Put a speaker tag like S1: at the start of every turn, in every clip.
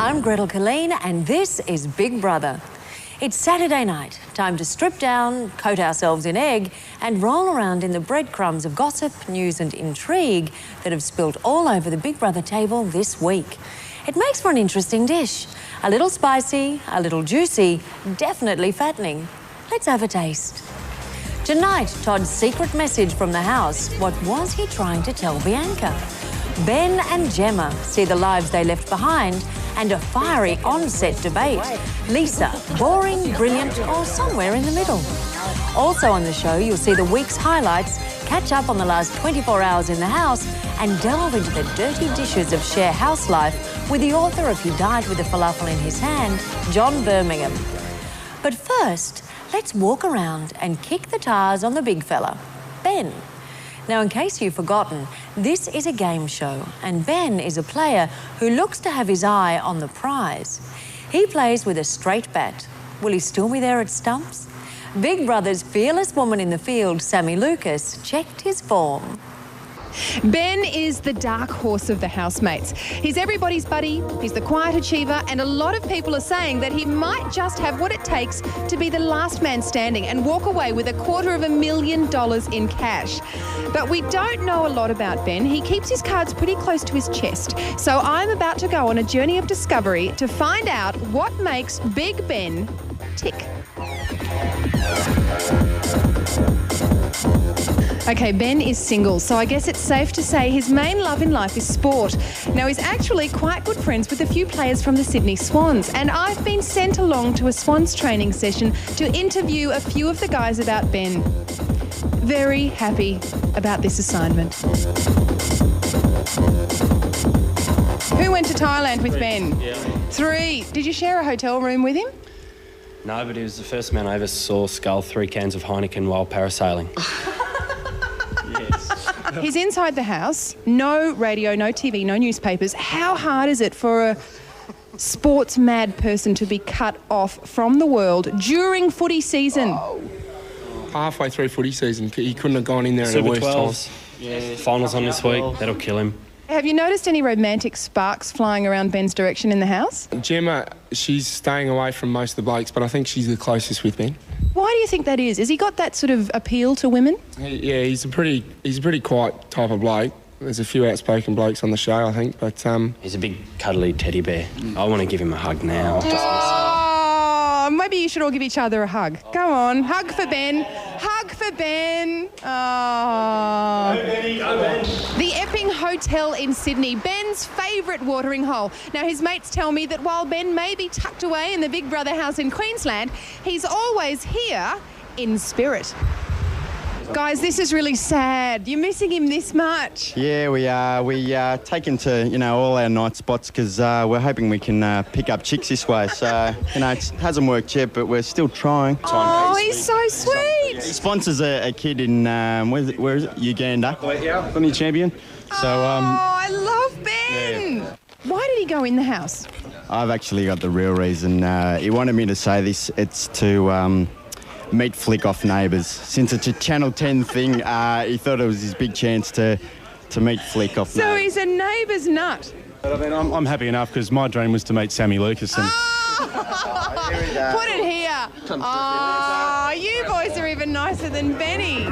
S1: I'm Gretel Colleen and this is Big Brother. It's Saturday night, time to strip down, coat ourselves in egg and roll around in the breadcrumbs of gossip, news and intrigue that have spilt all over the Big Brother table this week. It makes for an interesting dish. A little spicy, a little juicy, definitely fattening. Let's have a taste. Tonight, Todd's secret message from the house. What was he trying to tell Bianca? Ben and Gemma see the lives they left behind and a fiery on-set debate. Lisa, boring, brilliant or somewhere in the middle. Also on the show, you'll see the week's highlights, catch up on the last 24 hours in the house and delve into the dirty dishes of Share House Life with the author of He Died with a Falafel in His Hand, John Birmingham. But first, let's walk around and kick the tires on the big fella, Ben. Now, in case you've forgotten, this is a game show and Ben is a player who looks to have his eye on the prize. He plays with a straight bat. Will he still be there at stumps? Big Brother's fearless woman in the field, Sammy Lucas, checked his form.
S2: Ben is the dark horse of the housemates. He's everybody's buddy, he's the quiet achiever, and a lot of people are saying that he might just have what it takes to be the last man standing and walk away with $250,000 in cash. But we don't know a lot about Ben. He keeps his cards pretty close to his chest. So I'm about to go on a journey of discovery to find out what makes Big Ben tick. Okay, Ben is single, so I guess it's safe to say his main love in life is sport. Now, he's actually quite good friends with a few players from the Sydney Swans, and I've been sent along to a Swans training session to interview a few of the guys about Ben. Very happy about this assignment. Who went to Thailand with Ben?
S3: Yeah.
S2: 3. Did you share a hotel room with him?
S3: No, but he was the first man I ever saw scull 3 cans of Heineken while parasailing.
S2: He's inside the house, no radio, no TV, no newspapers. How hard is it for a sports-mad person to be cut off from the world during footy season?
S4: Halfway through footy season, he couldn't have gone in there in the
S3: Super
S4: worst
S3: 12s.
S4: time.
S3: Yeah. Finals on this week. That'll kill him.
S2: Have you noticed any romantic sparks flying around Ben's direction in the house?
S4: Gemma, she's staying away from most of the blokes, but I think she's the closest with Ben.
S2: Why do you think that is? Has he got that sort of appeal to women?
S4: Yeah, he's a pretty quiet type of bloke. There's a few outspoken blokes on the show, I think, but...
S3: He's a big, cuddly teddy bear. I want to give him a hug now.
S2: Oh, maybe you should all give each other a hug. Go on, hug for Ben. Hug for Ben. Oh.
S3: Go, Benny, go, Ben.
S2: The Epping Hotel in Sydney, Ben's favourite watering hole. Now, his mates tell me that while Ben may be tucked away in the Big Brother house in Queensland, he's always here in spirit. Guys, this is really sad. You're missing him this much.
S5: Yeah, we are. We take him to, all our night spots because we're hoping we can pick up chicks this way. So, it hasn't worked yet, but we're still trying.
S2: Oh, he's so sweet.
S5: He sponsors a kid in, where is it? Uganda.
S4: Yeah, funny champion.
S5: So,
S2: I love Ben.
S5: Yeah.
S2: Why did he go in the house?
S5: I've actually got the real reason. He wanted me to say this. It's to... meet Flick off Neighbours. Since it's a Channel 10 thing, he thought it was his big chance to meet Flick off
S2: So
S5: Neighbours.
S2: he's a neighbour's nut.
S6: But I mean, I'm happy enough because my dream was to meet Sammy Lucas. And
S2: Put it here. Oh, you boys are even nicer than Benny.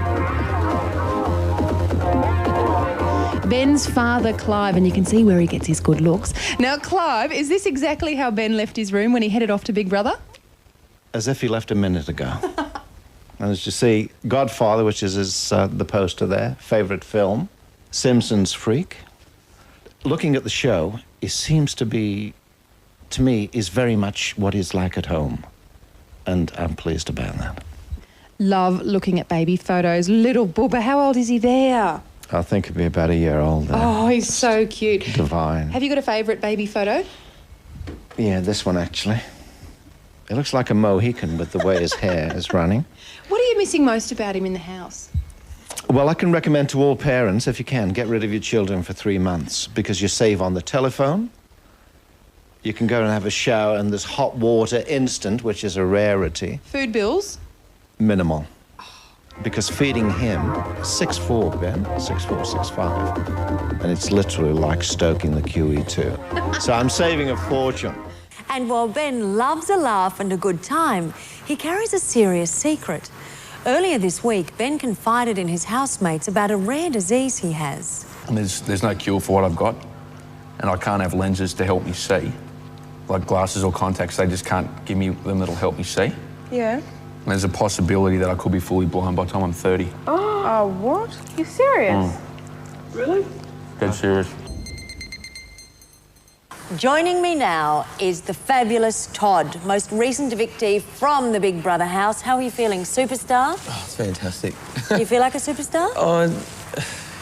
S2: Ben's father, Clive, and you can see where he gets his good looks. Now, Clive, is this exactly how Ben left his room when he headed off to Big Brother?
S7: As if he left a minute ago. And as you see, Godfather, which is the poster there, favourite film, Simpsons freak. Looking at the show, it seems to be, to me, is very much what he's like at home. And I'm pleased about that.
S2: Love looking at baby photos. Little Bubba, how old is he there?
S7: I think he'd be about a year old there.
S2: Oh, he's so cute.
S7: Divine.
S2: Have you got a favourite baby photo?
S7: Yeah, this one actually. It looks like a Mohican with the way his hair is running.
S2: What are you missing most about him in the house?
S7: Well, I can recommend to all parents, if you can, get rid of your children for 3 months because you save on the telephone. You can go and have a shower and there's hot water instant, which is a rarity.
S2: Food bills?
S7: Minimal. Because feeding him, 6'4", Ben, 6'4", 6'5", and it's literally like stoking the QE2. So I'm saving a fortune.
S1: And while Ben loves a laugh and a good time, he carries a serious secret. Earlier this week, Ben confided in his housemates about a rare disease he has.
S8: And there's no cure for what I've got, and I can't have lenses to help me see. Like glasses or contacts, they just can't give me them that'll help me see.
S9: Yeah.
S8: And there's a possibility that I could be fully blind by the time I'm 30.
S9: Oh, what? You serious?
S8: Really? Dead serious.
S1: Joining me now is the fabulous Todd, most recent evictee from the Big Brother house. How are you feeling, superstar?
S10: Oh, it's fantastic.
S1: Do you feel like a superstar?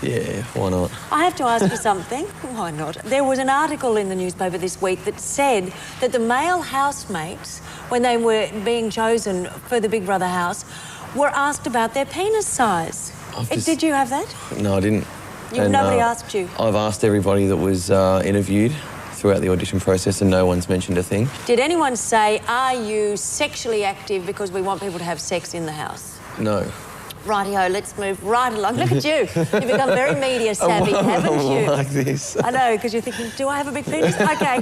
S10: Yeah, why not?
S1: I have to ask you something. Why not? There was an article in the newspaper this week that said that the male housemates, when they were being chosen for the Big Brother house, were asked about their penis size. Did you have that?
S10: No, I didn't.
S1: Nobody asked you?
S10: I've asked everybody that was interviewed throughout the audition process and no one's mentioned a thing.
S1: Did anyone say, are you sexually active because we want people to have sex in the house?
S10: No.
S1: Rightio, let's move right along. Look at you. You've become very media savvy, haven't you?
S10: Like this.
S1: I know, because you're thinking, do I have a big penis? Okay.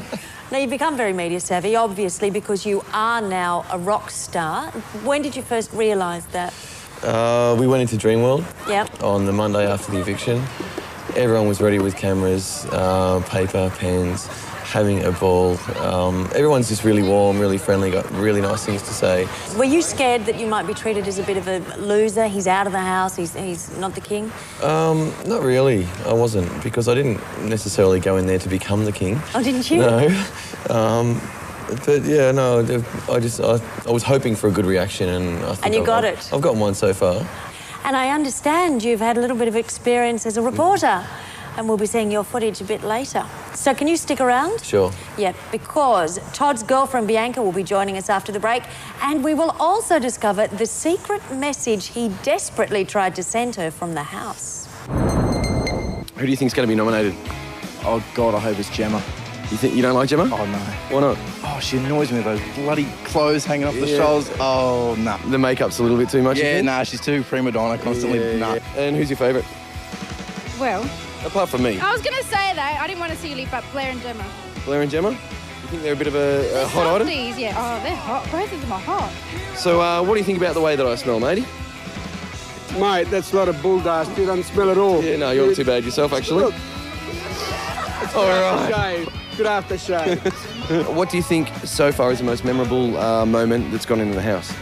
S1: Now, you've become very media savvy, obviously, because you are now a rock star. When did you first realise that?
S10: We went into Dreamworld
S1: Yep.
S10: on the Monday after the eviction. Everyone was ready with cameras, paper, pens, having a ball. Everyone's just really warm, really friendly, got really nice things to say.
S1: Were you scared that you might be treated as a bit of a loser? He's out of the house, he's not the king?
S10: Not really, I wasn't, because I didn't necessarily go in there to become the king.
S1: Oh, didn't you?
S10: No. But yeah, no, I was hoping for a good reaction and I think
S1: And you got it?
S10: I've gotten one so far.
S1: And I understand you've had a little bit of experience as a reporter, and we'll be seeing your footage a bit later. So can you stick around?
S10: Sure.
S1: Yeah, because Todd's girlfriend Bianca will be joining us after the break, and we will also discover the secret message he desperately tried to send her from the house.
S11: Who do you think's going to be nominated?
S12: Oh, God, I hope it's Gemma.
S11: You think you don't like Gemma?
S12: Oh, no.
S11: Why not?
S12: Oh, she annoys me with those bloody clothes hanging off the shoulders. Oh, no.
S11: The makeup's a little bit too much, you
S12: Yeah,
S11: think?
S12: nah, she's too prima donna constantly. Nah.
S11: And who's your favourite?
S13: Well,
S11: Apart from me.
S13: I was going to say, though, I didn't want to see you leave up Blair and Gemma.
S11: Blair and Gemma? You think they're a bit of a hot item?
S13: Softies, yeah. Oh, they're hot. Both of them are hot.
S11: So what do you think about the way that I smell, matey?
S4: Mate, that's a lot of bull dust. You don't smell at all.
S11: Yeah, no, you're not too bad yourself, actually.
S4: Look.
S11: All right.
S4: Good aftershave.
S11: What do you think so far is the most memorable moment that's gone into the house?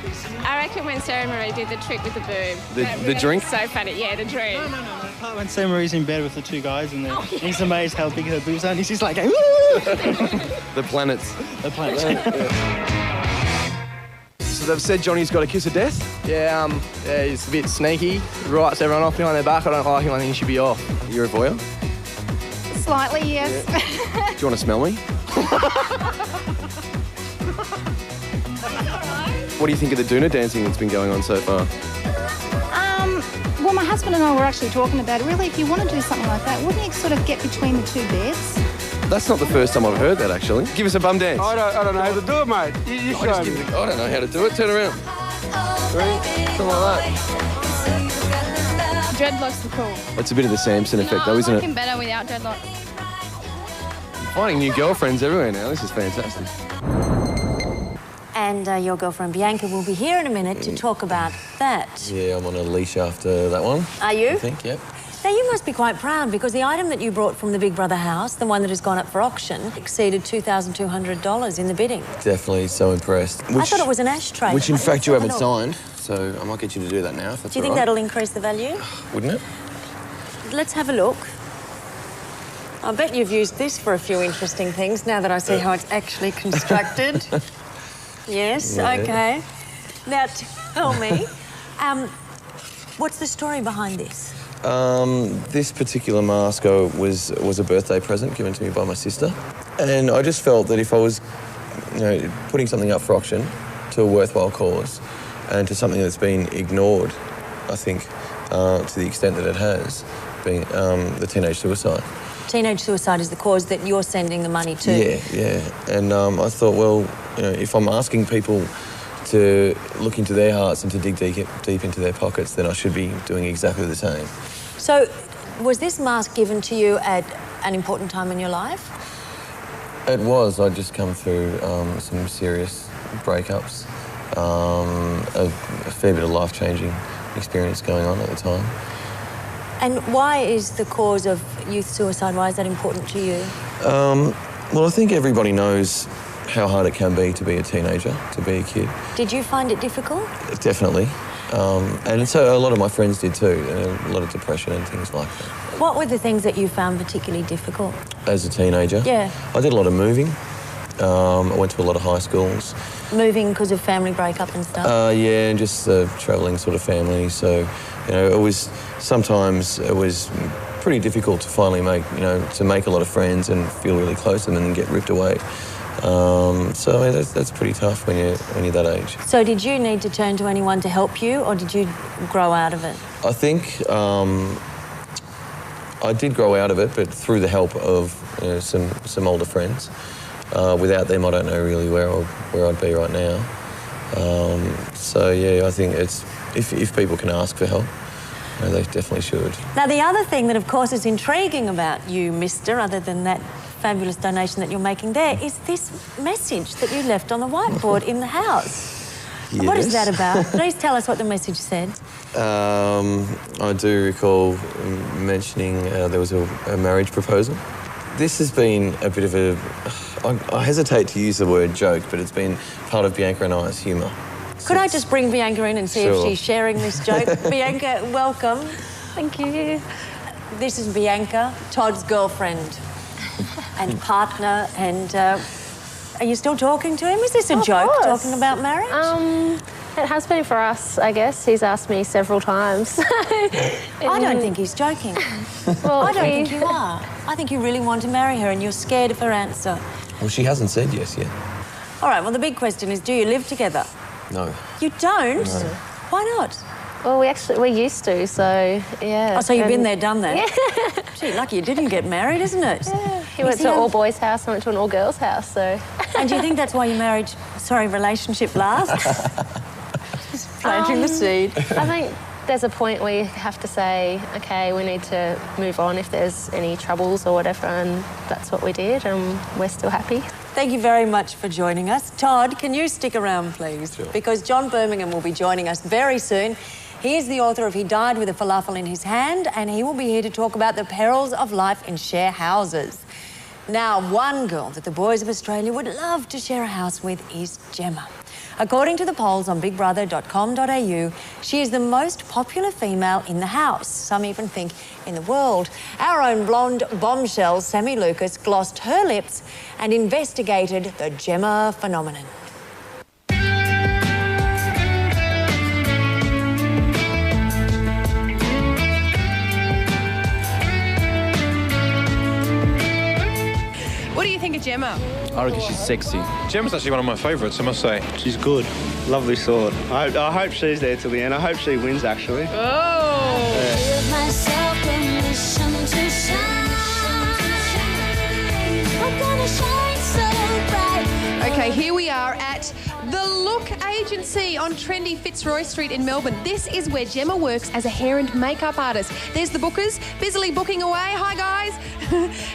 S14: I reckon when Sarah Marie did the trick with the boob.
S11: The drink?
S14: So funny, yeah, the drink.
S15: No. When Sarah Marie's in bed with the two guys and he's amazed how big her boobs are and he's just like,
S11: The planets.
S15: The planets.
S11: So they've said Johnny's got a kiss of death?
S16: Yeah, he's a bit sneaky. Writes everyone off behind their back. I don't like him. I think he should be off.
S11: You're a voyeur?
S13: Slightly, yes.
S11: Do you want to smell me? What do you think of the doona dancing that's been going on so far?
S13: Well, my husband and I were actually talking about it. Really, if you want to do something like that, wouldn't you sort of get between the two beds?
S11: That's not the first time I've heard that, actually. Give us a bum dance.
S4: I don't know how to do it, mate. You show me.
S11: I don't know how to do it. Turn around. Ready? Something like that.
S14: Dreadlocks are cool.
S11: It's a bit of the Samson effect, though, isn't
S14: I
S11: it?
S14: like him better without dreadlocks.
S11: Finding new girlfriends everywhere now. This is fantastic.
S1: And your girlfriend Bianca will be here in a minute to talk about that.
S10: Yeah, I'm on a leash after that one.
S1: Are you?
S10: I think, yep.
S1: Now, you must be quite proud because the item that you brought from the Big Brother house, the one that has gone up for auction, exceeded $2,200 in the bidding.
S10: Definitely so impressed.
S1: I thought it was an ashtray.
S10: Which, in fact, you haven't
S1: Not at all.
S10: signed, so I might get you to do that now, if that's
S1: Do you think
S10: all right.
S1: that'll increase the value?
S10: Wouldn't it?
S1: Let's have a look. I bet you've used this for a few interesting things now that I see how it's actually constructed. Yes,
S10: Yeah.
S1: OK. Now, tell me, what's the story behind this?
S10: This particular mask was a birthday present given to me by my sister. And I just felt that if I was, putting something up for auction to a worthwhile cause and to something that's been ignored, I think, to the extent that it has, being the teenage suicide.
S1: Teenage suicide is the cause that you're sending the money to.
S10: Yeah. And I thought, well, if I'm asking people to look into their hearts and to dig deep into their pockets, then I should be doing exactly the same.
S1: So, was this mask given to you at an important time in your life?
S10: It was. I'd just come through some serious breakups, a fair bit of life-changing experience going on at the time.
S1: And why is the cause of youth suicide, why is that important to you?
S10: Well, I think everybody knows how hard it can be to be a teenager, to be a kid.
S1: Did you find it difficult?
S10: Definitely. And so a lot of my friends did too, a lot of depression and things like that.
S1: What were the things that you found particularly difficult?
S10: As a teenager?
S1: Yeah.
S10: I did a lot of moving. I went to a lot of high schools.
S1: Moving because of family breakup and stuff?
S10: Yeah, and just travelling sort of family. So, you know, sometimes it was pretty difficult to finally make a lot of friends and feel really close to them and then get ripped away. So I mean, that's pretty tough when you're that age.
S1: So did you need to turn to anyone to help you, or did you grow out of it?
S10: I think I did grow out of it, but through the help of some older friends. Without them, I don't know really where I'd be right now. So yeah, I think it's if people can ask for help, they definitely should.
S1: Now, the other thing that, of course, is intriguing about you, Mister, other than that fabulous donation that you're making there, is this message that you left on the whiteboard in the house.
S10: Yes.
S1: What is that about? Please tell us what the message said.
S10: I do recall mentioning there was a marriage proposal. This has been a bit of I hesitate to use the word joke, but it's been part of Bianca and I's humour.
S1: Could I just bring Bianca in and see if she's sharing this joke? Bianca, welcome.
S14: Thank you.
S1: This is Bianca, Todd's girlfriend and partner, and are you still talking to him? Is this a joke, talking about marriage?
S14: It has been for us, I guess. He's asked me several times.
S1: I don't think he's joking.
S14: Well,
S1: I don't think you are. I think you really want to marry her and you're scared of her answer.
S10: Well, she hasn't said yes yet.
S1: All right, well, the big question is, do you live together?
S10: No.
S1: You don't?
S10: No.
S1: Why not?
S14: Well, we used to, so, yeah.
S1: Oh, so you've been there, done that?
S14: Yeah.
S1: Gee, lucky you didn't get married, isn't it?
S14: Yeah. He went to an all-boys house, I went to an all-girls house, so...
S1: And do you think that's why your relationship lasts? Just planting the seed.
S14: I think there's a point where you have to say, OK, we need to move on if there's any troubles or whatever, and that's what we did, and we're still happy.
S1: Thank you very much for joining us. Todd, can you stick around, please?
S10: Sure.
S1: Because John Birmingham will be joining us very soon. He is the author of He Died with a Falafel in His Hand, and he will be here to talk about the perils of life in share houses. Now, one girl that the boys of Australia would love to share a house with is Gemma. According to the polls on bigbrother.com.au, she is the most popular female in the house. Some even think in the world. Our own blonde bombshell, Sammy Lucas, glossed her lips and investigated the Gemma phenomenon.
S2: What do you think of Gemma?
S11: I reckon she's sexy.
S17: Gemma's actually one of my favourites, I must say.
S12: She's good. Lovely sword. I hope she's there till the end. I hope she wins, actually.
S2: Oh!
S18: Give myself permission to shine. I'm gonna shine so bright.
S2: Okay, here we are at The Look Agency on trendy Fitzroy Street in Melbourne. This is where Gemma works as a hair and makeup artist. There's the bookers, busily booking away. Hi, guys.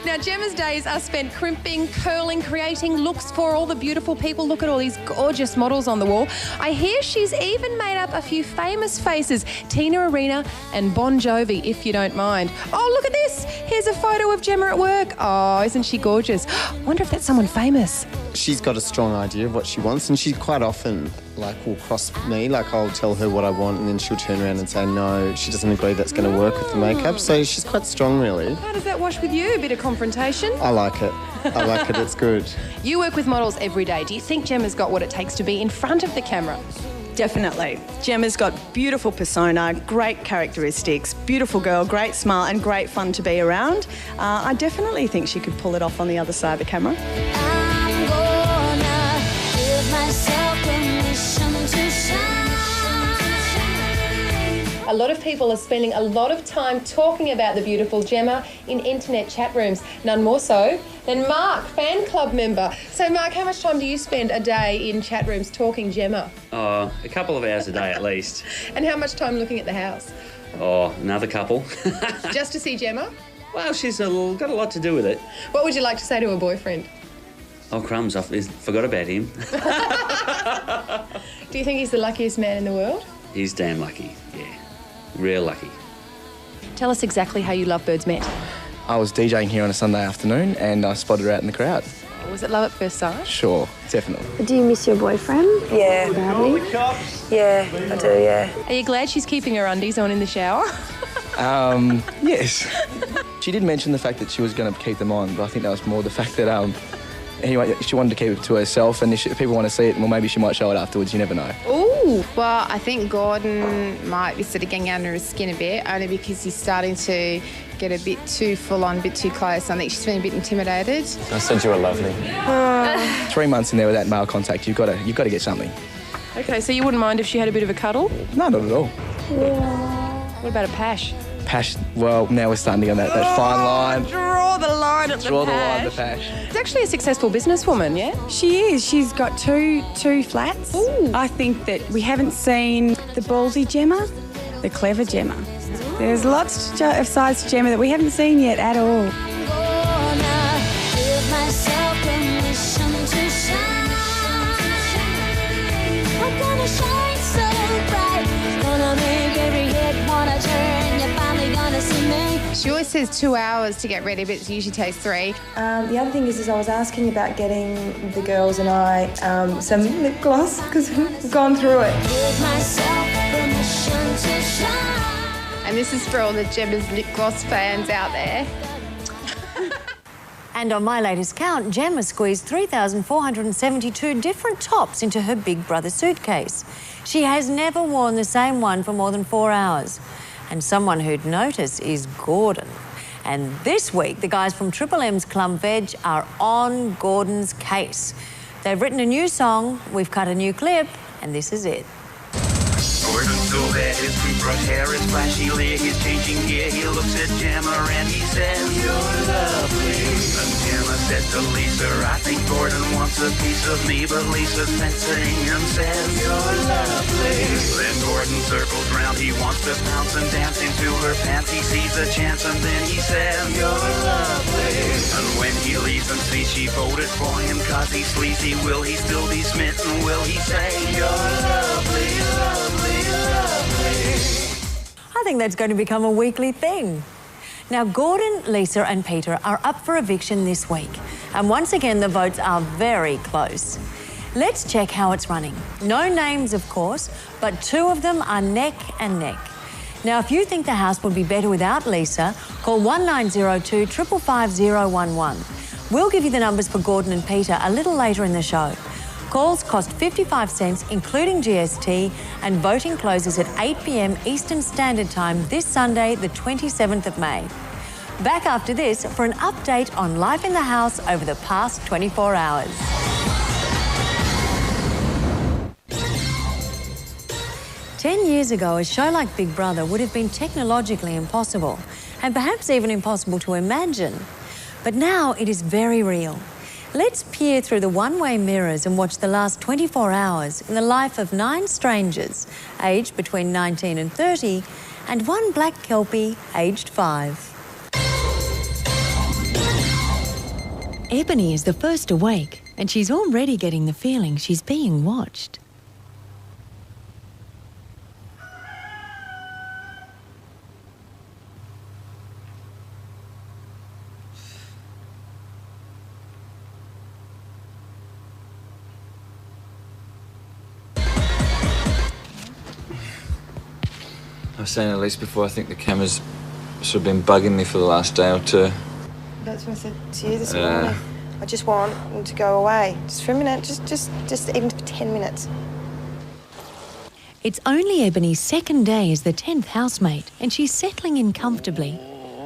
S2: Now, Gemma's days are spent crimping, curling, creating looks for all the beautiful people. Look at all these gorgeous models on the wall. I hear she's even made up a few famous faces, Tina Arena and Bon Jovi, if you don't mind. Oh, look at this. Here's a photo of Gemma at work. Oh, isn't she gorgeous? Wonder if that's someone famous.
S19: She's got a strong idea of what she wants, and she quite often will cross me. I'll tell her what I want, and then she'll turn around and say no, she doesn't agree that's going to work with the makeup. So she's quite strong, really.
S2: How does that wash with you? A bit of confrontation?
S19: I like it. I like it. It's good.
S2: You work with models every day. Do you think Gemma's got what it takes to be in front of the camera?
S20: Definitely. Gemma's got beautiful persona, great characteristics, beautiful girl, great smile and great fun to be around. I definitely think she could pull it off on the other side of the camera.
S18: I'm gonna give myself permission to shine.
S2: A lot of people are spending a lot of time talking about the beautiful Gemma in internet chat rooms. None more so than Mark, fan club member. So, Mark, how much time do you spend a day in chat rooms talking Gemma?
S21: A couple of hours a day at least.
S2: And how much time looking at the house?
S21: Another couple.
S2: Just to see Gemma?
S21: Well, she's got a lot to do with it.
S2: What would you like to say to her boyfriend?
S21: Oh, crumbs, I forgot about him.
S2: Do you think he's the luckiest man in the world?
S21: He's damn lucky, yeah. Real lucky.
S2: Tell us exactly how you lovebirds met.
S16: I was DJing here on a Sunday afternoon and I spotted her out in the crowd.
S2: Was it love at first sight?
S16: Sure, definitely.
S3: Do you miss your boyfriend?
S22: Yeah. Yeah, I do, yeah.
S2: Are you glad she's keeping her undies on in the shower?
S16: Yes. She did mention the fact that she was going to keep them on, but I think that was more the fact that she wanted to keep it to herself, and if people want to see it, well, maybe she might show it afterwards. You never know.
S9: Ooh, well, I think Gordon might be sort of getting under his skin a bit, only because he's starting to get a bit too full on, a bit too close. I think she's feeling a bit intimidated.
S6: I said you were lovely.
S16: 3 months in there without male contact, you've got to get something.
S2: Okay, so you wouldn't mind if she had a bit of a cuddle?
S16: No, not at all.
S2: What about a pash?
S16: Pash, well, now we're starting to go that fine line.
S2: Draw the line at the pash.
S16: Draw the line, the pash.
S2: She's actually a successful businesswoman, yeah?
S23: She is. She's got two flats.
S2: Ooh.
S23: I think that we haven't seen the ballsy Gemma, the clever Gemma. There's lots of sides to Gemma that we haven't seen yet at all.
S9: She always says 2 hours to get ready, but it usually takes 3.
S22: The other thing is I was asking about getting the girls and I some lip gloss because we've gone through it.
S9: And this is for all the Gemma's lip gloss fans out there.
S1: And on my latest count, Gemma squeezed 3,472 different tops into her Big Brother suitcase. She has never worn the same one for more than 4 hours. And someone who'd notice is Gordon. And this week, the guys from Triple M's Clump Veg are on Gordon's case. They've written a new song, we've cut a new clip, and this is it.
S24: Gordon's so bad, his toothbrush hair is flashy lit. He's changing gear, he looks at Gemma and he says, "You're lovely." And Gemma said to Lisa, "I think Gordon wants a piece of me," but Lisa's fencing and says, "You're lovely." Then Gordon circles round, he wants to pounce and dance into her pants. He sees a chance and then he says, "You're lovely." And when he leaves and sees she voted for him 'cause he's sleazy, will he still be smitten? Will he say, "You're lovely, lovely, lovely"?
S1: I think that's going to become a weekly thing. Now, Gordon, Lisa and Peter are up for eviction this week. And once again, the votes are very close. Let's check how it's running. No names, of course, but 2 of them are neck and neck. Now, if you think the house would be better without Lisa, call 1902 555 011. We'll give you the numbers for Gordon and Peter a little later in the show. Calls cost 55 cents, including GST, and voting closes at 8 p.m. Eastern Standard Time this Sunday, the 27th of May. Back after this for an update on life in the house over the past 24 hours. Ten years ago, a show like Big Brother would have been technologically impossible, and perhaps even impossible to imagine. But now it is very real. Let's peer through the one-way mirrors and watch the last 24 hours in the life of 9 strangers, aged between 19 and 30, and 1 black Kelpie, aged 5. Ebony is the first awake, and she's already getting the feeling she's being watched.
S11: I've seen Elise before. I think the camera's sort of been bugging me for the last day or 2.
S22: That's what I said to you this morning. I just want them to go away. Just for a minute, just even for 10 minutes.
S1: It's only Ebony's second day as the 10th housemate, and she's settling in comfortably.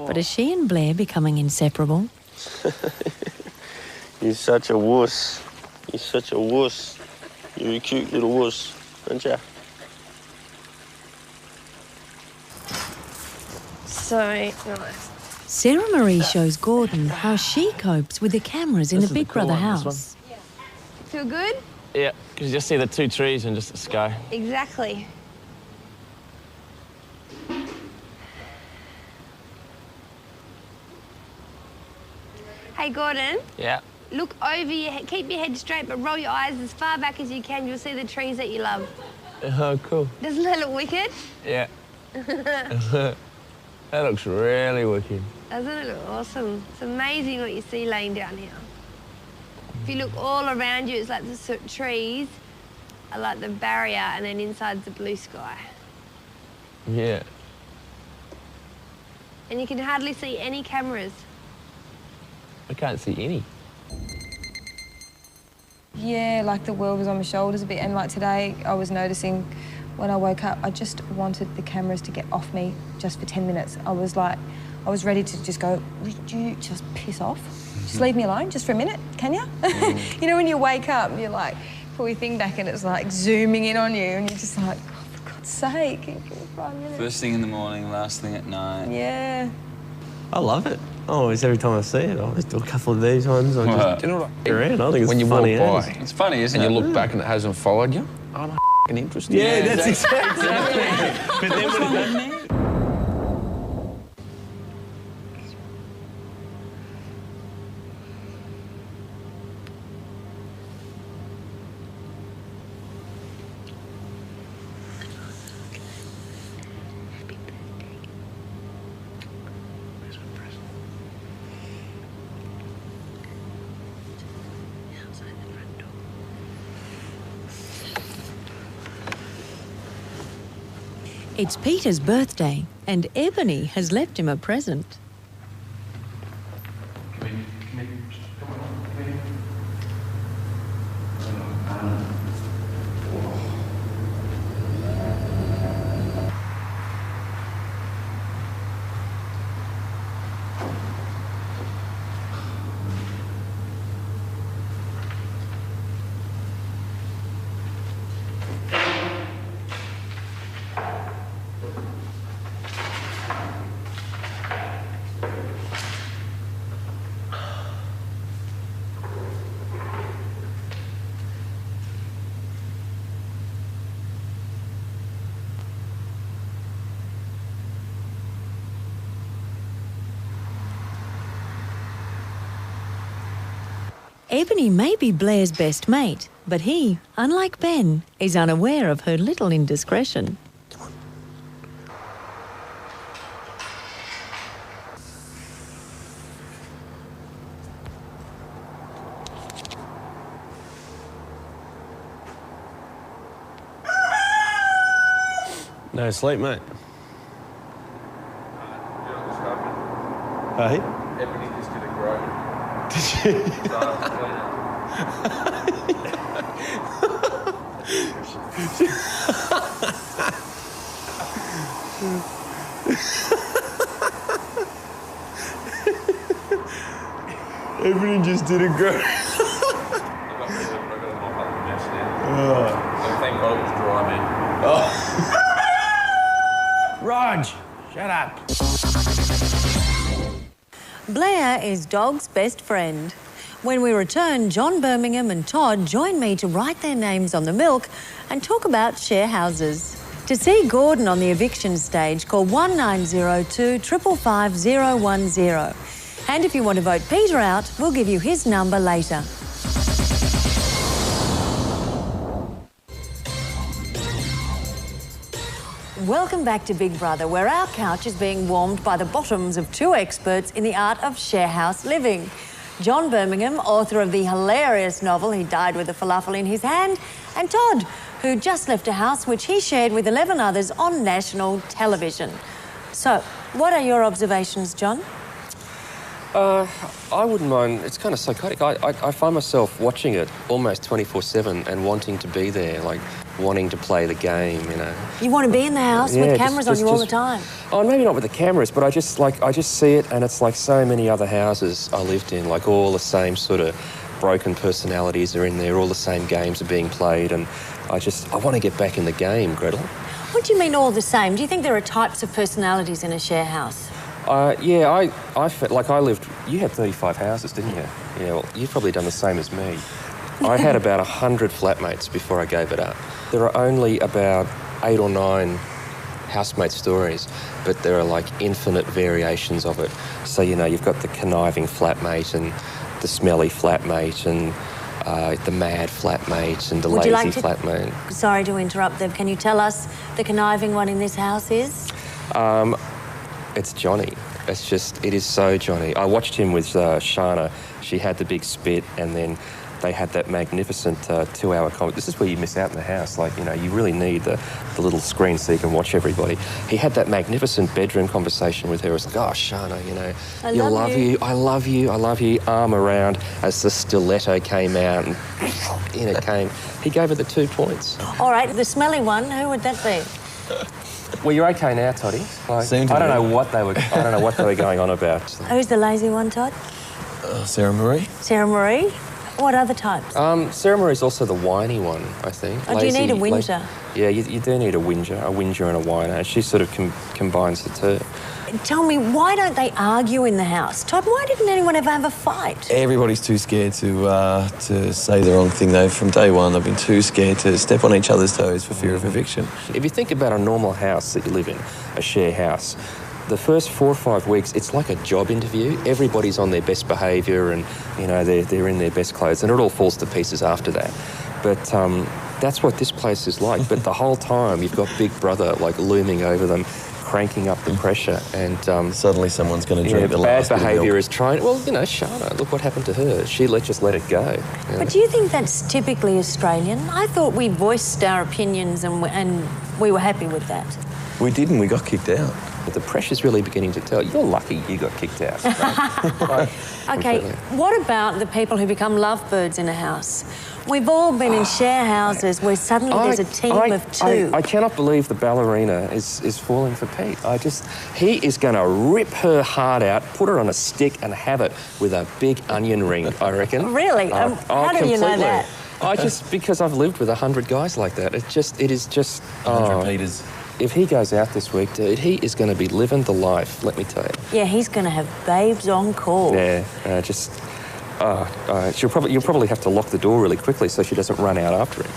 S1: But is she and Blair becoming inseparable?
S25: You're such a wuss. You're such a wuss. You're a cute little wuss, aren't you?
S14: So nice.
S1: Sarah Marie shows Gordon how she copes with the cameras in the Big Brother house.
S14: Feel good?
S26: Yeah, because you just see the 2 trees and just the sky.
S14: Exactly. Hey, Gordon.
S26: Yeah.
S3: Look over your head, keep your head straight, but roll your eyes as far back as you can. You'll see the trees that you love.
S26: Oh, cool.
S3: Doesn't that look wicked?
S26: Yeah. That looks really wicked.
S3: Doesn't it look awesome? It's amazing what you see laying down here. If you look all around you, it's like the trees are like the barrier, and then inside's the blue sky.
S26: Yeah.
S3: And you can hardly see any cameras.
S26: I can't see any.
S5: Yeah, like the world was on my shoulders a bit, and like today I was noticing when I woke up, I just wanted the cameras to get off me just for 10 minutes. I was ready to just go, would you just piss off? Just leave me alone just for a minute, can you? You know, when you wake up, you're like, pull your thing back and it's like zooming in on you and you're just like, oh, for God's sake, give me 5 minutes.
S11: First thing in the morning, last thing at night.
S5: Yeah.
S7: I love it. Always, every time I see it, I always do a couple of these ones. I just,
S8: Do you know what?
S7: around. I think it's
S8: when you
S7: funny
S8: walk
S7: as.
S8: by,
S11: It's funny, isn't
S8: and
S11: it?
S8: you look back and it hasn't followed you. I'm f***ing interested.
S7: Yeah, that's exactly. But then when it does,
S1: It's Peter's birthday, and Ebony has left him a present. Ebony may be Blair's best mate, but he, unlike Ben, is unaware of her little indiscretion.
S7: no sleep, mate. Hey?
S17: Ebony just did a groan.
S7: Did you? Ebony just did a groan.
S17: Thank God it was dry, man.
S7: Oh.
S8: Rog, shut up.
S1: Blair is Dog's best friend. When we return, John Birmingham and Todd join me to write their names on the milk and talk about share houses. To see Gordon on the eviction stage, call 1902 555 010. And if you want to vote Peter out, we'll give you his number later. Welcome back to Big Brother, where our couch is being warmed by the bottoms of two experts in the art of sharehouse living. John Birmingham, author of the hilarious novel He Died with a Falafel in His Hand, and Todd, who just left a house which he shared with 11 others on national television. So, what are your observations, John?
S13: I wouldn't mind. It's kind of psychotic. I find myself watching it almost 24/7 and wanting to be there, like wanting to play the game, you know.
S1: You want to be in the house with cameras on you all the time?
S13: Oh, maybe not with the cameras, but I just see it, and it's like so many other houses I lived in, like all the same sort of broken personalities are in there, all the same games are being played, and I want to get back in the game, Gretel.
S1: What do you mean all the same? Do you think there are types of personalities in a share house?
S13: Yeah, I felt like I lived... You had 35 houses, didn't you? Yeah, well, you've probably done the same as me. I had about 100 flatmates before I gave it up. There are only about 8 or 9 housemate stories, but there are like infinite variations of it. So, you know, you've got the conniving flatmate and the smelly flatmate and the mad flatmate and the
S1: Would you
S13: lazy
S1: like to-
S13: flatmate.
S1: Sorry to interrupt them. Can you tell us the conniving one in this house is?
S13: It's Johnny. It is so Johnny. I watched him with Shana. She had the big spit, and then they had that magnificent 2-hour conversation. This is where you miss out in the house. Like, you know, you really need the little screen so you can watch everybody. He had that magnificent bedroom conversation with her. It was like, oh, Shana, you know,
S1: I love you.
S13: I love you, I love you. Arm around as the stiletto came out and in it came. He gave her the 2 points.
S1: All right, the smelly one, who would that be?
S13: Well, you're okay now, Toddy. Like,
S7: Seemed to
S13: I don't
S7: be.
S13: know what they were going on about.
S1: Who's the lazy one, Todd?
S7: Sarah Marie.
S1: Sarah Marie? What other types?
S13: Sarah Marie's also the whiny one, I think.
S1: Oh, do you need a whinger?
S13: Yeah, you do need a whinger and a whiner. She sort of combines the two.
S1: Tell me, why don't they argue in the house? Todd, why didn't anyone ever have a fight?
S7: Everybody's too scared to say the wrong thing, though. From day one, they've been too scared to step on each other's toes for fear of eviction.
S13: If you think about a normal house that you live in, a share house, the first 4 or 5 weeks, it's like a job interview. Everybody's on their best behaviour and, you know, they're in their best clothes, and it all falls to pieces after that. But that's what this place is like. But the whole time, you've got Big Brother, like, looming over them, cranking up the pressure, and
S7: suddenly someone's going to drink the last
S13: bad
S7: bit of
S13: behaviour
S7: milk.
S13: is trying. Well, you know, Shana, look what happened to her. She just let it go. You know?
S1: But do you think that's typically Australian? I thought we voiced our opinions and we were happy with that.
S7: We didn't. We got kicked out.
S13: But the pressure's really beginning to tell. You're lucky you got kicked out. Right?
S1: Okay, what about the people who become lovebirds in a house? We've all been in share houses where suddenly there's a team of two.
S13: I cannot believe the ballerina is falling for Pete. He is going to rip her heart out, put her on a stick and have it with a big onion ring, I reckon.
S1: Really? How do you know that?
S13: Because I've lived with 100 guys like that. It is just...
S7: 100 Peters.
S13: If he goes out this week, dude, he is going to be living the life, let me tell you.
S1: Yeah, he's going to have babes on call.
S13: Yeah, you'll probably have to lock the door really quickly so she doesn't run out after him.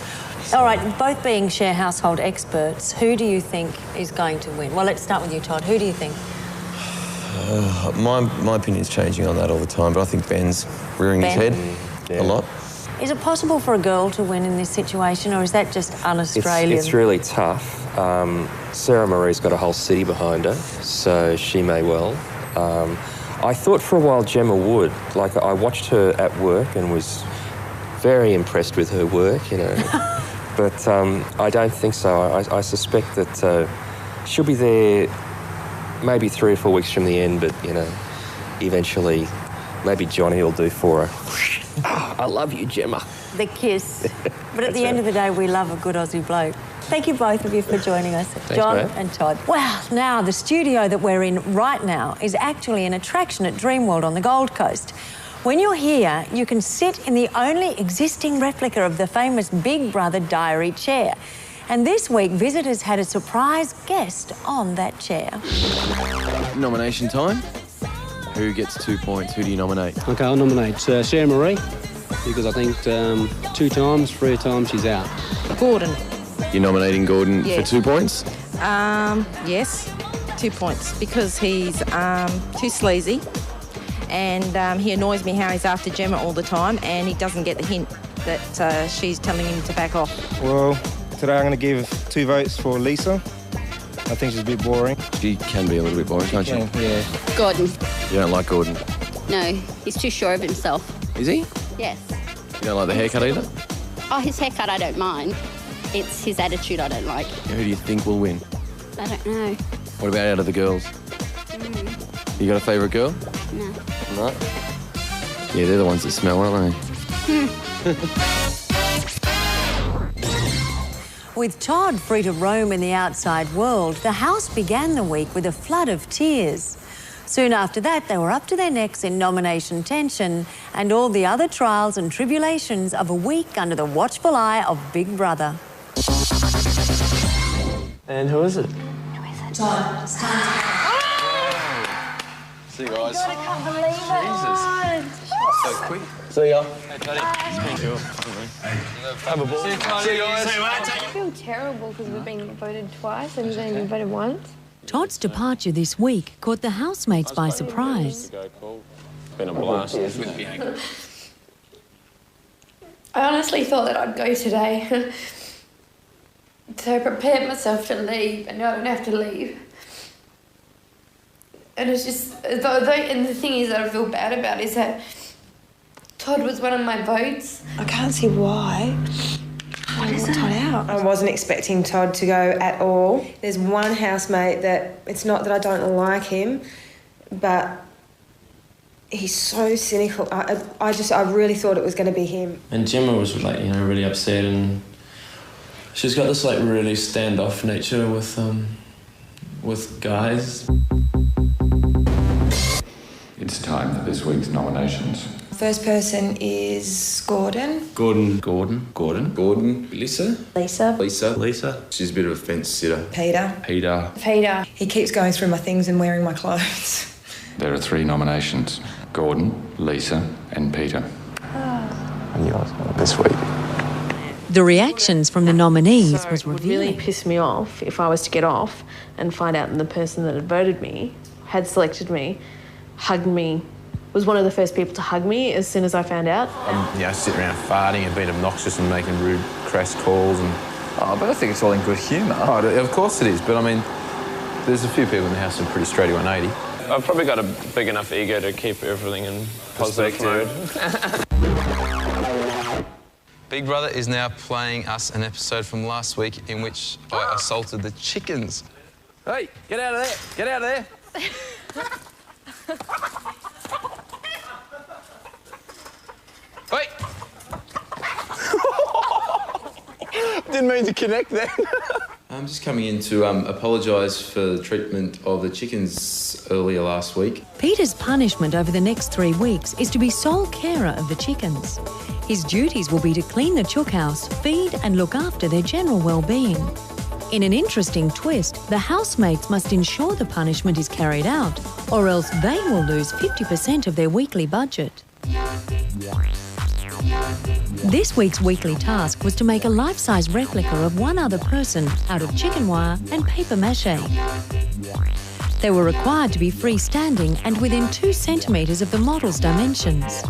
S1: All right, both being share household experts, who do you think is going to win? Well, let's start with you, Todd. Who do you think?
S7: My opinion's changing on that all the time, but I think Ben's rearing his head a lot.
S1: Is it possible for a girl to win in this situation, or is that just un-Australian?
S13: It's really tough. Sarah Marie's got a whole city behind her, so she may well. I thought for a while Gemma would. Like, I watched her at work and was very impressed with her work, you know. But I don't think so. I suspect that she'll be there maybe 3 or 4 weeks from the end, but, you know, eventually maybe Johnny will do for her. Oh, I love you, Gemma.
S1: The kiss. But at the end of the day, we love a good Aussie bloke. Thank you both of you for joining us, John and Todd. Well, now the studio that we're in right now is actually an attraction at Dreamworld on the Gold Coast. When you're here, you can sit in the only existing replica of the famous Big Brother diary chair. And this week, visitors had a surprise guest on that chair.
S16: Nomination time. Who gets 2 points? Who do you nominate?
S4: OK, I'll nominate Sarah Marie, because I think 2 times, 3 times she's out.
S22: Gordon.
S16: You're nominating Gordon
S22: Yeah.
S16: for 2 points?
S22: Yes, 2 points, because he's too sleazy and he annoys me how he's after Gemma all the time and he doesn't get the hint that she's telling him to back off.
S10: Well, today I'm going to give 2 votes for Lisa. I think she's a bit boring.
S16: She can be a little bit boring, can't she?
S10: Yeah.
S12: Gordon.
S16: You don't like Gordon?
S12: No, he's too sure of himself.
S16: Is he?
S12: Yes.
S16: You don't like the haircut either?
S12: Oh, his haircut I don't mind. It's his attitude I don't like.
S16: Who do you think will win?
S12: I don't know.
S16: What about out of the girls? You got a favourite girl?
S12: No.
S16: No? Yeah, they're the ones that smell, aren't they?
S1: With Todd free to roam in the outside world, the house began the week with a flood of tears. Soon after that, they were up to their necks in nomination tension and all the other trials and tribulations of a week under the watchful eye of Big Brother.
S7: And who is it?
S1: Todd, it's time.
S16: See you guys.
S3: I can't believe it.
S16: So quick. See ya.
S7: Hey, Toddy. Have a ball.
S16: See you guys.
S3: I feel terrible because we've been voted twice and he's only been voted once.
S1: Todd's departure this week caught the housemates by surprise.
S26: been a blast.
S6: I honestly thought that I'd go today. So I prepared myself to leave, and I don't have to leave. And it's just, and the thing is that I feel bad about is that Todd was one of my votes.
S5: I can't see why.
S6: What is
S5: Todd out? I wasn't expecting Todd to go at all. There's one housemate that, it's not that I don't like him, but he's so cynical. I really thought it was going to be him.
S7: And Gemma was like, you know, really upset, and she's got this like really standoff nature with guys.
S15: It's time for this week's nominations.
S5: First person is Gordon.
S7: Gordon. Lisa. She's a bit of a fence sitter.
S5: Peter. He keeps going through my things and wearing my clothes.
S15: There are 3 nominations: Gordon, Lisa, and Peter.
S7: And yours this week.
S1: The reactions from the nominees was
S14: It would
S1: revealing.
S14: really piss me off if I was to get off and find out that the person that had voted me, had selected me, hugged me, was one of the first people to hug me as soon as I found out.
S8: Sitting around farting and being obnoxious and making rude, crass calls and...
S11: Oh, but I think it's all in good humour.
S8: Oh, of course it is, but I mean, there's a few people in the house that are pretty straighty 180. I've probably got a big enough ego to keep everything in positive mode.
S11: Big Brother is now playing us an episode from last week in which I assaulted the chickens.
S8: Hey, get out of there! Get out of there! Wait! Didn't mean to connect there.
S7: I'm just coming in to apologise for the treatment of the chickens earlier last week.
S1: Peter's punishment over the next 3 weeks is to be sole carer of the chickens. His duties will be to clean the chook house, feed and look after their general well-being. In an interesting twist, the housemates must ensure the punishment is carried out, or else they will lose 50% of their weekly budget. This week's weekly task was to make a life-size replica of one other person out of chicken wire and paper mache. They were required to be freestanding and within 2 centimetres of the model's dimensions.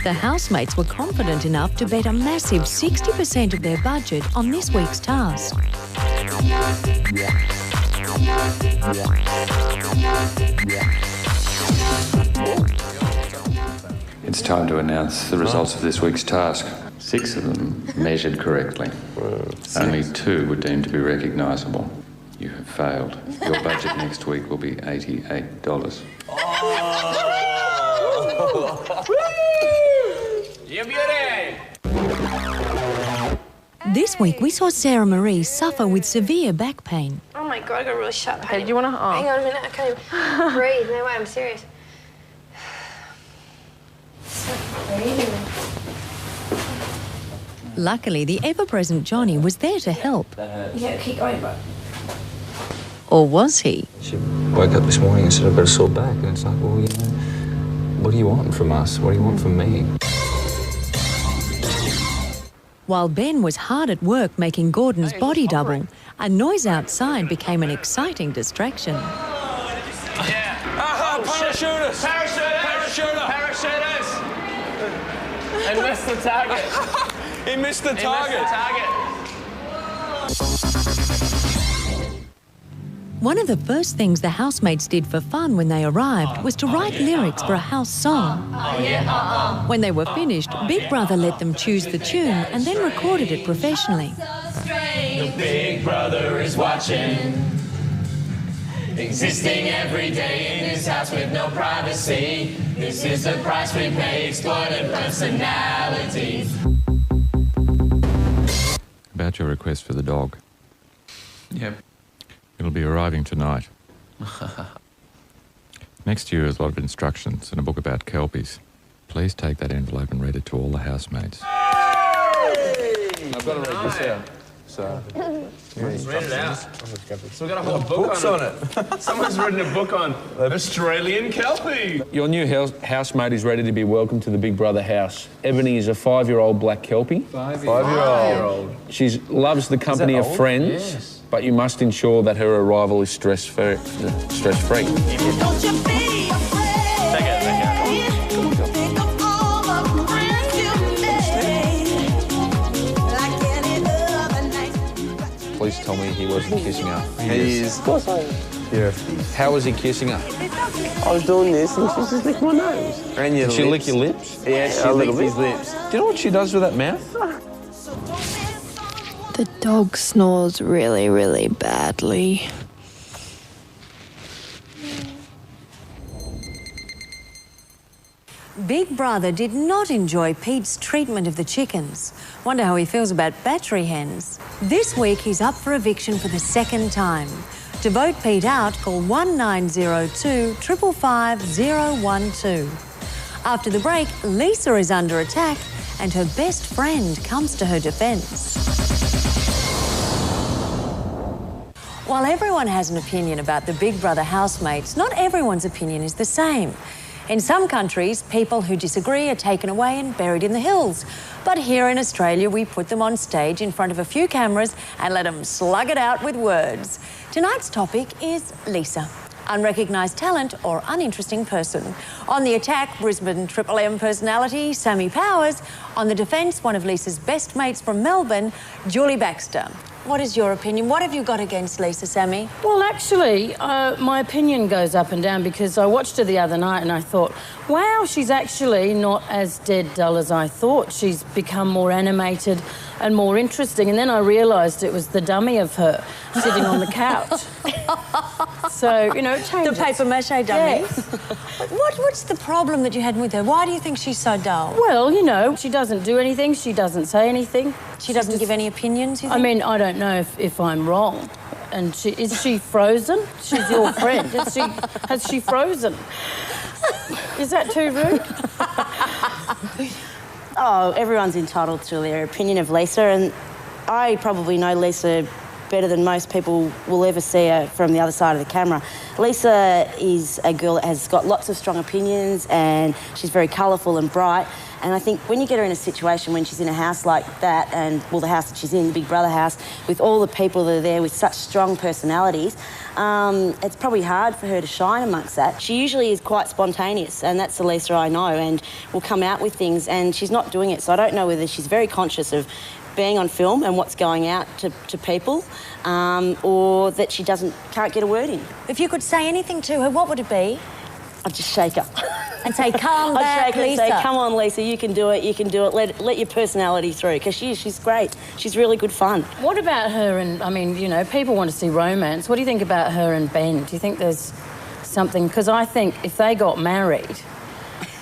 S1: The housemates were confident enough to bet a massive 60% of their budget on this week's task.
S15: It's time to announce the results of this week's task. 6 of them measured correctly. Only 2 were deemed to be recognisable. You have failed. Your budget next week will be $88.
S8: You beauty!
S1: This week we saw Sarah Marie suffer with severe back pain.
S3: Oh my God, I got really sharp pain.
S14: Okay, do you want to... Oh.
S3: Hang on a minute, I can't even breathe. No way, I'm serious.
S1: Luckily, the ever-present Johnny was there to help.
S3: Yeah, keep going, bro.
S1: Or was he?
S11: She woke up this morning and said, I've got a sore back. And it's like, well, you know, what do you want from us? What do you want from me?
S1: While Ben was hard at work making Gordon's body double, a noise outside became an exciting distraction.
S8: Parachuters! Parachuters! And missed the target. He missed the target.
S1: One of the first things the housemates did for fun when they arrived was to write lyrics for a house song. When they were finished, Big Brother let them choose the tune and then recorded it professionally.
S24: The Big Brother is watching, existing every day in this house with no privacy. This is the price we pay, exploited personality.
S15: About your request for the dog.
S7: Yep.
S15: It'll be arriving tonight. Next to you is a lot of instructions and a book about kelpies. Please take that envelope and read it to all the housemates.
S8: I've got to read this out. So, read it out. So we've got a whole book on it. Someone's written a book on Australian Kelpie. Your new housemate is ready to be welcomed to the Big Brother house. Ebony is a 5-year-old black Kelpie. 5-year-old. She loves the company of friends. Yes. But you must ensure that her arrival is stress-free.
S24: Don't you be afraid.
S8: told me he wasn't kissing her.
S25: He is. Of course I am.
S8: Yeah. How was he kissing her?
S25: I was doing this and she just licked my nose. And your
S8: Did she
S25: lips.
S8: lick your lips?
S25: Yeah, she licked his lips.
S8: Do you know what she does with that mouth?
S6: The dog snores really, really badly.
S1: Big Brother did not enjoy Pete's treatment of the chickens. Wonder how he feels about battery hens. This week he's up for eviction for the second time. To vote Pete out, call 1902 555 012. After the break, Lisa is under attack and her best friend comes to her defence. While everyone has an opinion about the Big Brother housemates, not everyone's opinion is the same. In some countries, people who disagree are taken away and buried in the hills. But here in Australia, we put them on stage in front of a few cameras and let them slug it out with words. Tonight's topic is Lisa, unrecognised talent or uninteresting person. On the attack, Brisbane Triple M personality Sammy Powers. On the defence, one of Lisa's best mates from Melbourne, Julie Baxter. What is your opinion? What have you got against Lisa, Sammy?
S2: Well, actually, my opinion goes up and down because I watched her the other night and I thought, wow, she's actually not as dead dull as I thought. She's become more animated and more interesting. And then I realised it was the dummy of her sitting on the couch. So, you know, it changes.
S1: The papier-mâché dummy?
S2: Yes.
S1: What's the problem that you had with her? Why do you think she's so dull?
S2: Well, you know, she doesn't do anything. She doesn't say anything.
S1: She doesn't give any opinions, you think?
S2: I mean, I don't know if I'm wrong. And is she frozen? She's your friend. Has she frozen? Is that too rude?
S18: Oh, everyone's entitled to their opinion of Lisa, and I probably know Lisa better than most people will ever see her from the other side of the camera. Lisa is a girl that has got lots of strong opinions and she's very colourful and bright. And I think when you get her in a situation when she's in a house like that, and, well, the house that she's in, the Big Brother house, with all the people that are there with such strong personalities, it's probably hard for her to shine amongst that. She usually is quite spontaneous, and that's the Lisa I know, and will come out with things, and she's not doing it. So I don't know whether she's very conscious of being on film and what's going out to people, or that she can't get a word in.
S1: If you could say anything to her, what would it be?
S18: I'd just shake her.
S1: And say, calm back,
S18: I'd shake her and
S1: Lisa.
S18: say, come on, Lisa, you can do it, you can do it. Let your personality through, because she's great. She's really good fun.
S2: What about her and, I mean, you know, people want to see romance. What do you think about her and Ben? Do you think there's something? Because I think if they got married,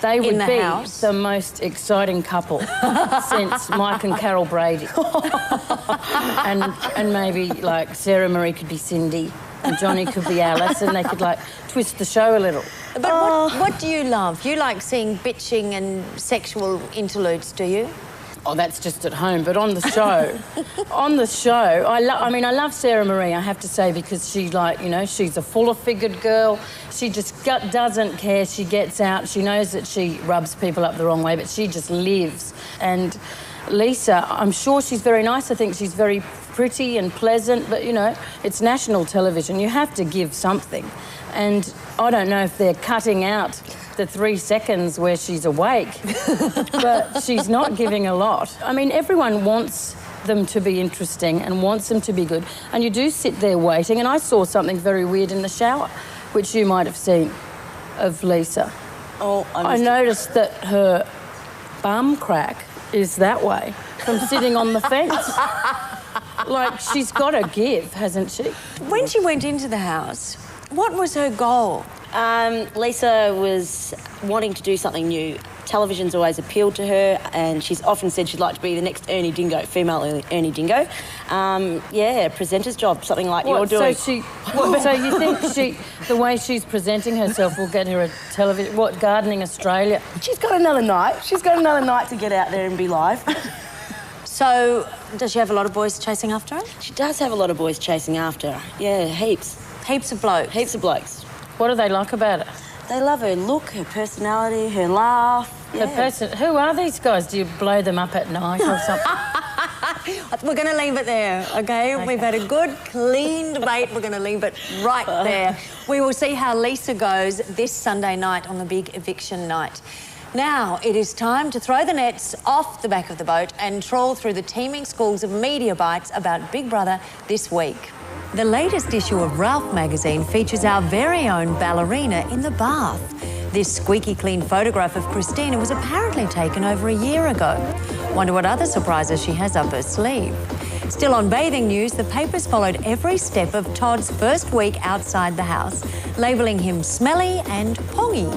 S2: they would be the most exciting couple since Mike and Carol Brady. and maybe, like, Sarah Marie could be Cindy and Johnny could be Alice, and they could, like, twist the show a little.
S1: But what do you love? You like seeing bitching and sexual interludes, do you?
S2: Oh, that's just at home. But on the show, I love Sarah Marie, I have to say, because she's like, you know, she's a fuller-figured girl. She just doesn't care. She gets out. She knows that she rubs people up the wrong way, but she just lives. And Lisa, I'm sure she's very nice. I think she's very pretty and pleasant, but, you know, it's national television. You have to give something. And I don't know if they're cutting out the 3 seconds where she's awake, but she's not giving a lot. I mean, everyone wants them to be interesting and wants them to be good, and you do sit there waiting. And I saw something very weird in the shower, which you might have seen, of Lisa.
S18: Oh,
S2: I noticed that her bum crack is that way from sitting on the fence. Like, she's got to give, hasn't she?
S1: When she went into the house, what was her goal?
S18: Lisa was wanting to do something new. Television's always appealed to her, and she's often said she'd like to be the next Ernie Dingo, female Ernie Dingo. Yeah, presenter's job, something like you're doing.
S2: So you think the way she's presenting herself will get her a television? What, Gardening Australia?
S18: She's got another night. She's got another night to get out there and be live.
S1: So, does she have a lot of boys chasing after her?
S18: She does have a lot of boys chasing after her. Yeah, heaps.
S1: Heaps of blokes?
S18: Heaps of blokes.
S2: What do they like about her?
S18: They love her look, her personality, her laugh.
S2: Yeah. Who are these guys? Do you blow them up at night or something?
S1: We're going to leave it there, OK? We've had a good, clean debate. We're going to leave it right there. We will see how Lisa goes this Sunday night on the big eviction night. Now it is time to throw the nets off the back of the boat and trawl through the teeming schools of media bites about Big Brother this week. The latest issue of Ralph magazine features our very own ballerina in the bath. This squeaky clean photograph of Christina was apparently taken over a year ago. Wonder what other surprises she has up her sleeve. Still on bathing news, the papers followed every step of Todd's first week outside the house, labelling him smelly and pongy.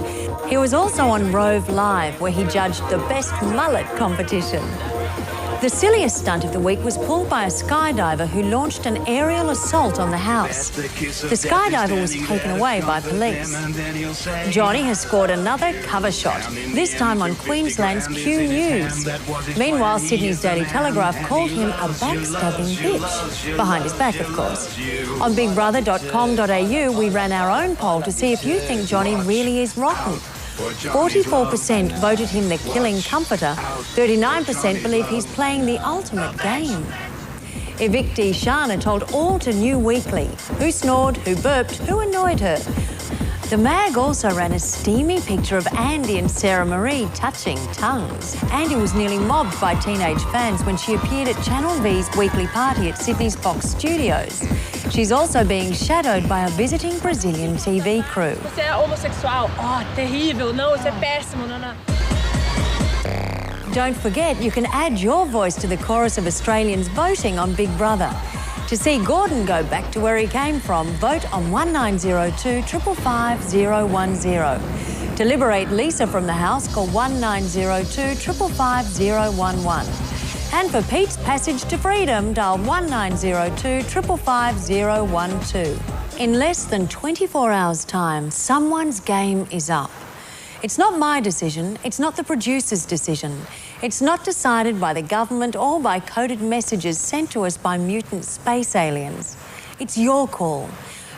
S1: He was also on Rove Live, where he judged the best mullet competition. The silliest stunt of the week was pulled by a skydiver who launched an aerial assault on the house. The skydiver was taken away by police. Johnny has scored another cover shot, this time on Queensland's Q News. Meanwhile, Sydney's Daily Telegraph called him a backstabbing bitch. Behind his back, of course. On bigbrother.com.au, we ran our own poll to see if you think Johnny really is rotten. 44% voted him the killing comforter, 39% believe he's playing the ultimate game. Evictee Shana told all to New Weekly who snored, who burped, who annoyed her. The mag also ran a steamy picture of Andy and Sarah Marie touching tongues. Andy was nearly mobbed by teenage fans when she appeared at Channel V's weekly party at Sydney's Fox Studios. She's also being shadowed by a visiting Brazilian TV crew.
S9: Você é homossexual. Oh, terrível. Não, isso é péssimo. Não, não.
S1: Don't forget, you can add your voice to the chorus of Australians voting on Big Brother. To see Gordon go back to where he came from, vote on 1902 555 010. To liberate Lisa from the house, call 1902 555 011. And for Pete's passage to freedom, dial 1902 555 012. In less than 24 hours' time, someone's game is up. It's not my decision, it's not the producer's decision. It's not decided by the government or by coded messages sent to us by mutant space aliens. It's your call.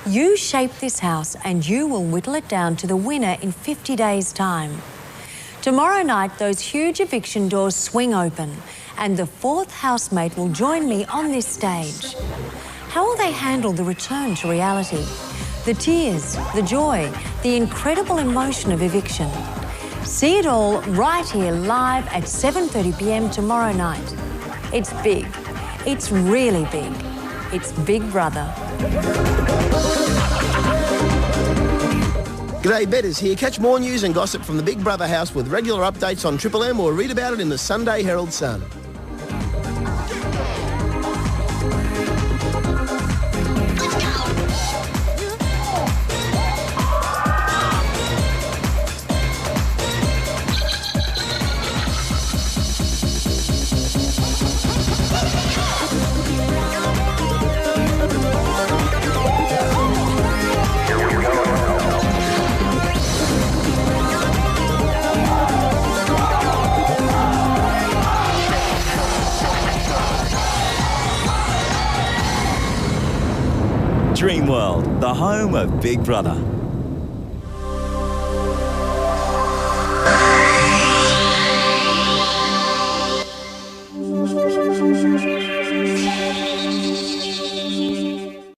S1: You shape this house and you will whittle it down to the winner in 50 days' time. Tomorrow night, those huge eviction doors swing open and the fourth housemate will join me on this stage. How will they handle the return to reality? The tears, the joy, the incredible emotion of eviction. See it all right here live at 7:30 p.m. tomorrow night. It's big. It's really big. It's Big Brother.
S17: G'day, Betters here. Catch more news and gossip from the Big Brother house with regular updates on Triple M or read about it in the Sunday Herald Sun.
S19: Dreamworld, the home of Big Brother.